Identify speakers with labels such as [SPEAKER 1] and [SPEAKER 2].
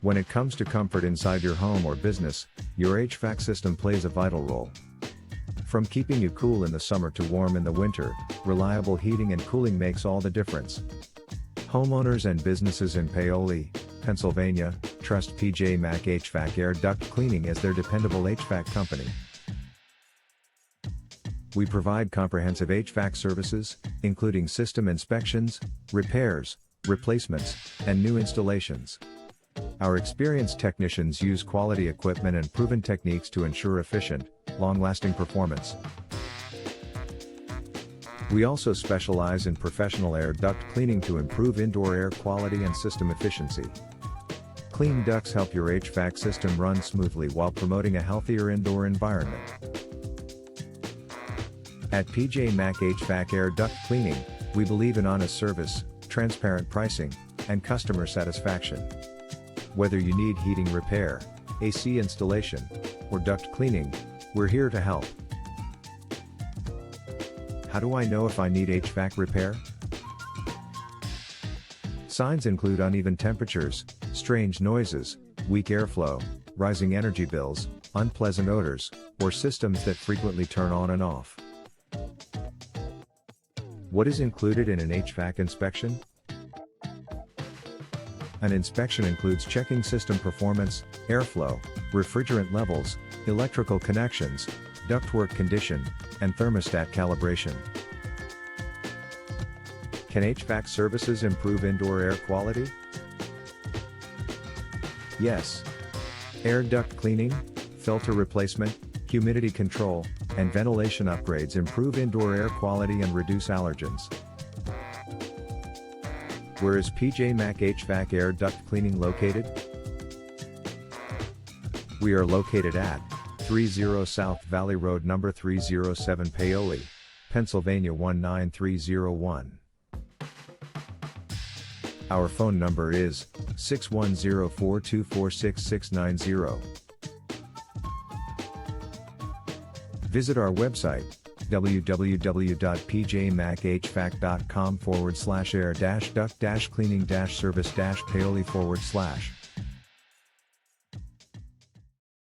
[SPEAKER 1] When it comes to comfort inside your home or business, your HVAC system plays a vital role. From keeping you cool in the summer to warm in the winter, reliable heating and cooling makes all the difference. Homeowners and businesses in Paoli, Pennsylvania, trust PJ Mac HVAC Air Duct Cleaning as their dependable HVAC company. We provide comprehensive HVAC services, including system inspections, repairs, replacements, and new installations. Our experienced technicians use quality equipment and proven techniques to ensure efficient, long-lasting performance. We also specialize in professional air duct cleaning to improve indoor air quality and system efficiency. Clean ducts help your HVAC system run smoothly while promoting a healthier indoor environment. At PJ Mac HVAC Air Duct Cleaning, we believe in honest service, transparent pricing, and customer satisfaction. Whether you need heating repair, AC installation, or duct cleaning, we're here to help. How do I know if I need HVAC repair? Signs include uneven temperatures, strange noises, weak airflow, rising energy bills, unpleasant odors, or systems that frequently turn on and off. What is included in an HVAC inspection? An inspection includes checking system performance, airflow, refrigerant levels, electrical connections, ductwork condition, and thermostat calibration. Can HVAC services improve indoor air quality? Yes. Air duct cleaning, filter replacement, humidity control, and ventilation upgrades improve indoor air quality and reduce allergens. Where is PJ Mac HVAC Air Duct Cleaning located? We are located at 30 South Valley Road number 307 Paoli, Pennsylvania 19301. Our phone number is 610-424-6690. Visit our website, www.pjmachvac.com/air-duct-cleaning-service-paoli/.